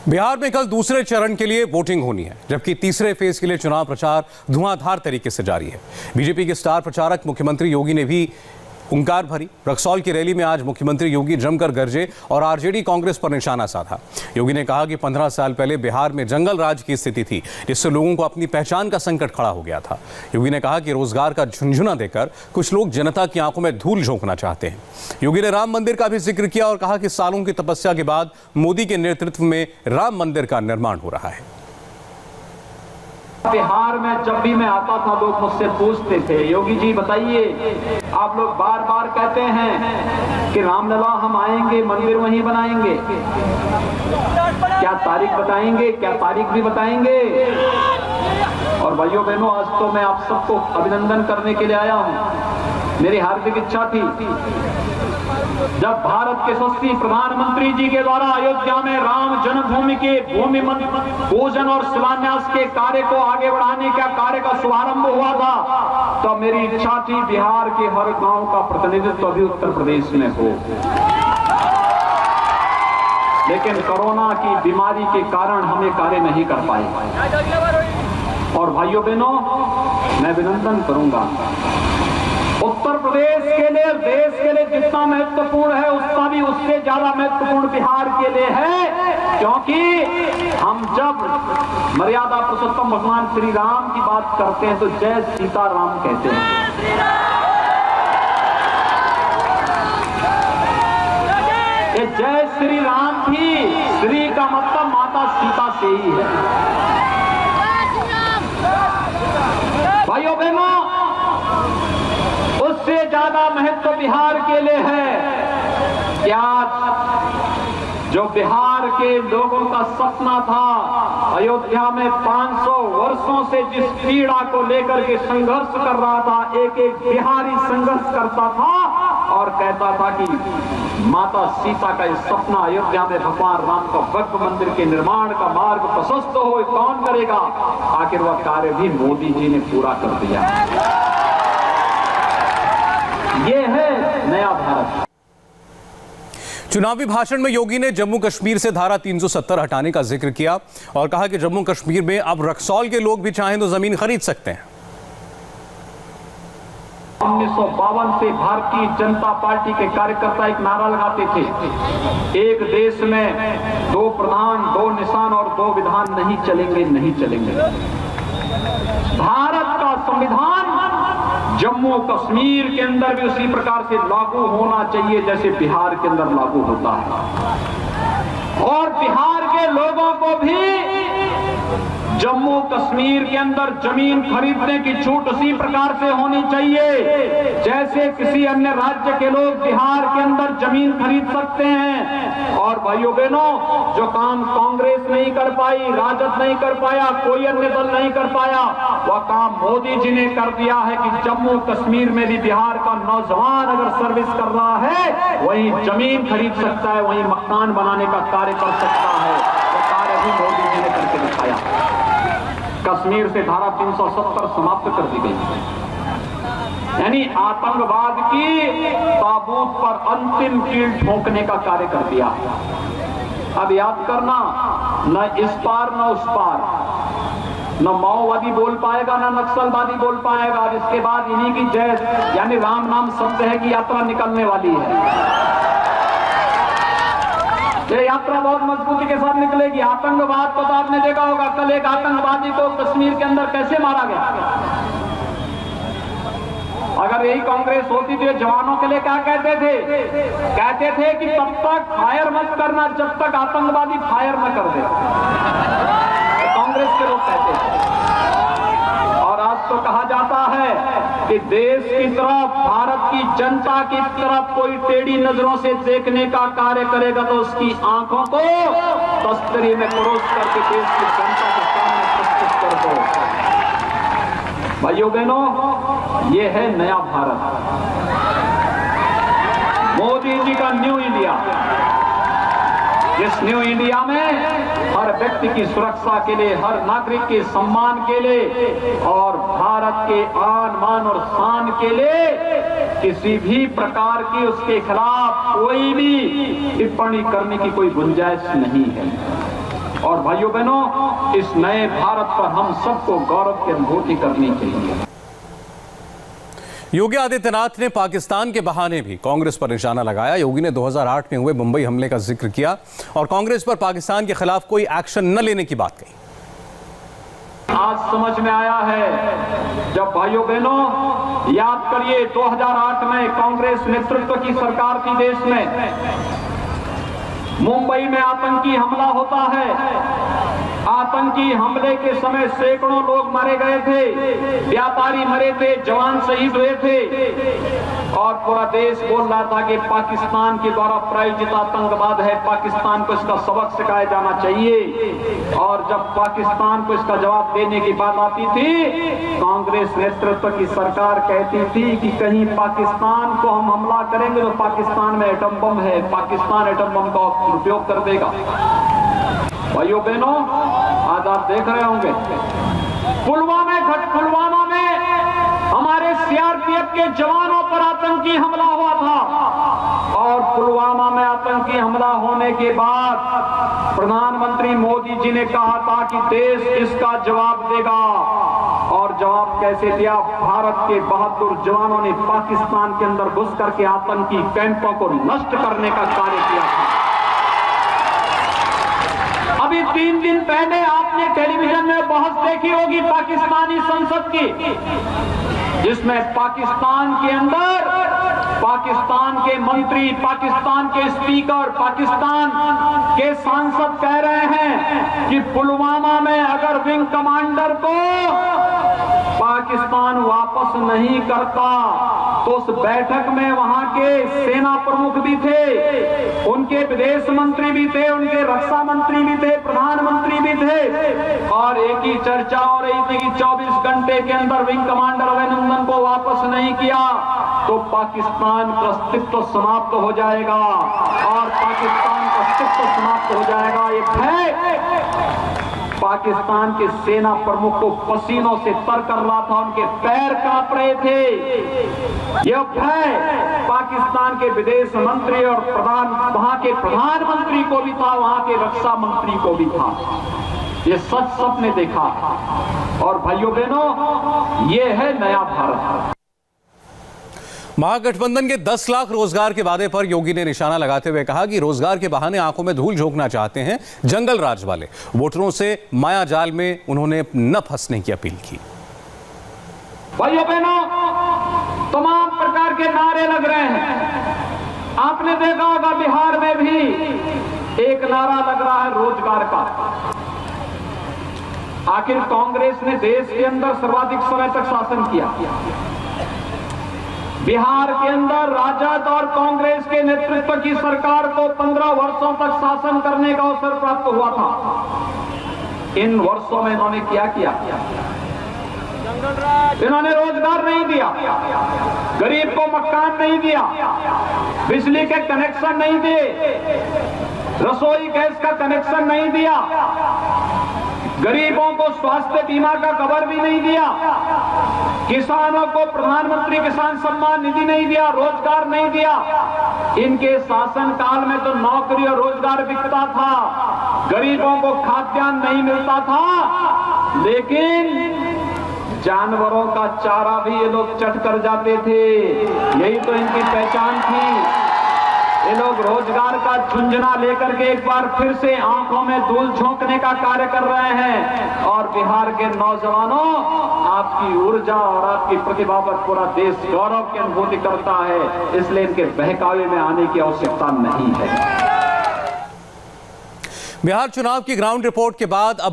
बिहार में कल दूसरे चरण के लिए वोटिंग होनी है, जबकि तीसरे फेज के लिए चुनाव प्रचार धुआंधार तरीके से जारी है। बीजेपी के स्टार प्रचारक मुख्यमंत्री योगी ने भी हुंकार भरी। रक्सौल की रैली में आज मुख्यमंत्री योगी जमकर गरजे और आरजेडी कांग्रेस पर निशाना साधा। योगी ने कहा कि 15 साल पहले बिहार में जंगल राज की स्थिति थी, जिससे लोगों को अपनी पहचान का संकट खड़ा हो गया था। योगी ने कहा कि रोजगार का झुंझुना देकर कुछ लोग जनता की आंखों में धूल झोंकना चाहते हैं। योगी ने राम मंदिर का भी जिक्र किया और कहा कि सालों की तपस्या के बाद मोदी के नेतृत्व में राम मंदिर का निर्माण हो रहा है। बिहार में जब भी मैं आता था लोग मुझसे पूछते थे, योगी जी बताइए, आप लोग बार बार कहते हैं कि रामलला हम आएंगे, मंदिर वहीं बनाएंगे, क्या तारीख बताएंगे, क्या तारीख भी बताएंगे। और भाइयों बहनों, आज तो मैं आप सबको अभिनंदन करने के लिए आया हूं। मेरी हार्दिक इच्छा थी जब भारत के यशस्वी प्रधानमंत्री जी के द्वारा अयोध्या में राम जन्मभूमि के भूमि पूजन और शिलान्यास के कार्य को आगे बढ़ाने का कार्य का शुभारंभ हुआ था, तो मेरी इच्छा थी बिहार के हर गांव का प्रतिनिधित्व भी उत्तर प्रदेश में हो। लेकिन कोरोना की बीमारी के कारण हम ये कार्य नहीं कर पाए। और भाइयों बहनों, मैं अभिनंदन करूंगा, उत्तर प्रदेश के लिए, देश के लिए जितना महत्वपूर्ण है उतना भी उससे ज्यादा महत्वपूर्ण बिहार के लिए है, क्योंकि हम जब मर्यादा पुरुषोत्तम भगवान श्री राम की बात करते हैं तो जय सीताराम कहते हैं। ये जय श्री राम भी, श्री का मतलब माता सीता से ही है। भाइयों बहनों, उससे ज्यादा महत्व बिहार के लिए है कि आज जो बिहार के लोगों का सपना था, अयोध्या में 500 वर्षों से जिस पीड़ा को लेकर के संघर्ष कर रहा था, एक एक बिहारी संघर्ष करता था और कहता था कि माता सीता का इस सपना अयोध्या में भगवान राम का भव्य मंदिर के निर्माण का मार्ग प्रशस्त हो, कौन करेगा। आखिर वह कार्य भी मोदी जी ने पूरा कर दिया। ये है नया भारत। चुनावी भाषण में योगी ने जम्मू कश्मीर से धारा 370 हटाने का जिक्र किया और कहा कि जम्मू कश्मीर में अब रक्सौल के लोग भी चाहें तो जमीन खरीद सकते हैं। 1952 से भारतीय जनता पार्टी के कार्यकर्ता एक नारा लगाते थे, एक देश में 2 प्रधान, 2 निशान और 2 विधान नहीं चलेंगे, नहीं चलेंगे। भारत का संविधान जम्मू कश्मीर के अंदर भी उसी प्रकार से लागू होना चाहिए जैसे बिहार के अंदर लागू होता है। और बिहार के लोगों को भी जम्मू कश्मीर के अंदर जमीन खरीदने की छूट उसी प्रकार से होनी चाहिए जैसे किसी अन्य राज्य के लोग बिहार के अंदर जमीन खरीद सकते हैं। और भाइयों बहनों, जो काम कांग्रेस नहीं कर पाई, राजद नहीं कर पाया, कोई अन्य दल नहीं कर पाया, वह काम मोदी जी ने कर दिया है कि जम्मू कश्मीर में भी बिहार का नौजवान अगर सर्विस कर रहा है, वहीं जमीन खरीद सकता है, वहीं मकान बनाने का कार्य कर सकता है। वो कार्य भी मोदी जी ने करके दिखाया। कश्मीर से धारा 370 समाप्त कर दी गई, यानी आतंकवाद की ताबूत पर अंतिम कील ठोकने का कार्य कर दिया। अब याद करना, न इस पार न उस पार, न माओवादी बोल पाएगा न नक्सलवादी बोल पाएगा। इसके बाद इन्हीं की जय, यानी राम नाम शब्द है कि यात्रा निकलने वाली है। ये यात्रा बहुत मजबूती के साथ निकलेगी। आतंकवाद को तो आपने देखा होगा, कल एक आतंकवादी को कश्मीर के अंदर कैसे मारा गया। अगर यही कांग्रेस होती तो जवानों के लिए क्या कहते थे? कहते थे कि तब तक फायर मत करना जब तक आतंकवादी फायर न कर दे। कांग्रेस के लोग कहते थे। और आज तो कहा जाता है कि देश की तरफ, भारत की जनता की तरफ कोई टेढ़ी नजरों से देखने का कार्य करेगा तो उसकी आंखों को तस्तरी में परोस करके देश की जनता के सामने प्रस्तुत कर दो। भाइयों बहनों, ये है नया भारत, मोदी जी का न्यू इंडिया। इस न्यू इंडिया में हर व्यक्ति की सुरक्षा के लिए, हर नागरिक के सम्मान के लिए और भारत के आन मान और शान के लिए किसी भी प्रकार की उसके खिलाफ कोई भी टिप्पणी करने की कोई गुंजाइश नहीं है। और भाइयों बहनों, इस नए भारत पर हम सबको गौरव की अनुभूति करनी चाहिए। योगी आदित्यनाथ ने पाकिस्तान के बहाने भी कांग्रेस पर निशाना लगाया। योगी ने 2008 में हुए मुंबई हमले का जिक्र किया और कांग्रेस पर पाकिस्तान के खिलाफ कोई एक्शन न लेने की बात कही। आज समझ में आया है, जब भाइयों बहनों याद करिए 2008 में कांग्रेस नेतृत्व की सरकार थी देश में, मुंबई में आतंकी हमला होता है। आतंकी हमले के समय सैकड़ों लोग मारे गए थे, व्यापारी मरे थे, जवान शहीद हुए थे और पूरा देश बोल रहा था कि पाकिस्तान के द्वारा प्रायोजित आतंकवाद है, पाकिस्तान को इसका सबक सिखाया जाना चाहिए। और जब पाकिस्तान को इसका जवाब देने की बात आती थी, कांग्रेस नेतृत्व की सरकार कहती थी कि कहीं पाकिस्तान को हम हमला करेंगे तो पाकिस्तान में एटम बम है, पाकिस्तान एटम बम का उपयोग कर देगा। भाइयों बहनों, आज आप देख रहे होंगे पुलवामा में हमारे सीआरपीएफ के जवानों पर आतंकी हमला हुआ था और पुलवामा में आतंकी हमला होने के बाद प्रधानमंत्री मोदी जी ने कहा था कि देश इसका जवाब देगा। और जवाब कैसे दिया? भारत के बहादुर जवानों ने पाकिस्तान के अंदर घुस करके आतंकी कैंपों को नष्ट करने का कार्य किया था। अभी 3 दिन पहले आपने टेलीविजन में बहस देखी होगी पाकिस्तानी संसद की, जिसमें पाकिस्तान के अंदर पाकिस्तान के मंत्री, पाकिस्तान के स्पीकर, पाकिस्तान के सांसद कह रहे हैं कि पुलवामा में अगर विंग कमांडर को पाकिस्तान वापस नहीं करता तो उस बैठक में वहां के सेना प्रमुख भी थे, उनके विदेश मंत्री भी थे, उनके रक्षा मंत्री भी थे, प्रधानमंत्री भी थे और एक ही चर्चा हो रही थी कि 24 घंटे के अंदर विंग कमांडर अभिनंदन को वापस नहीं किया तो पाकिस्तान का अस्तित्व समाप्त हो जाएगा और पाकिस्तान का अस्तित्व समाप्त हो जाएगा। ये भय पाकिस्तान के सेना प्रमुख को पसीनों से तर कर रहा था, उनके पैर कांप रहे थे। यह भय पाकिस्तान के विदेश मंत्री और वहां के प्रधानमंत्री को भी था, वहां के रक्षा मंत्री को भी था। ये सच सबने देखा। और भाइयों बहनों, ये है नया भारत। महागठबंधन के 10 लाख रोजगार के वादे पर योगी ने निशाना लगाते हुए कहा कि रोजगार के बहाने आंखों में धूल झोंकना चाहते हैं जंगल राज वाले। वोटरों से माया जाल में उन्होंने न फंसने की अपील की। भाइयों बहनों, तमाम प्रकार के नारे लग रहे हैं। आपने देखा होगा बिहार में भी एक नारा लग रहा है रोजगार का। आखिर कांग्रेस ने देश के अंदर सर्वाधिक समय तक शासन किया। बिहार के अंदर राजद और कांग्रेस के नेतृत्व की सरकार को 15 वर्षों तक शासन करने का अवसर प्राप्त हुआ था। इन वर्षों में इन्होंने क्या किया? इन्होंने रोजगार नहीं दिया, गरीब को मकान नहीं दिया, बिजली के कनेक्शन नहीं दिए, रसोई गैस का कनेक्शन नहीं दिया, गरीबों को स्वास्थ्य बीमा का कवर भी नहीं दिया, किसानों को प्रधानमंत्री किसान सम्मान निधि नहीं दिया, रोजगार नहीं दिया। इनके शासन काल में तो नौकरी और रोजगार बिकता था, गरीबों को खाद्यान्न नहीं मिलता था, लेकिन जानवरों का चारा भी ये लोग चट कर जाते थे। यही तो इनकी पहचान थी। ये लोग रोजगार का झुंझुना लेकर के एक बार फिर से आंखों में धूल झोंकने का कार्य कर रहे हैं। और बिहार के नौजवानों, आपकी ऊर्जा और आपकी प्रतिभा पर पूरा देश गौरव की अनुभूति करता है, इसलिए इनके बहकावे में आने की आवश्यकता नहीं है। बिहार चुनाव की ग्राउंड रिपोर्ट के बाद अब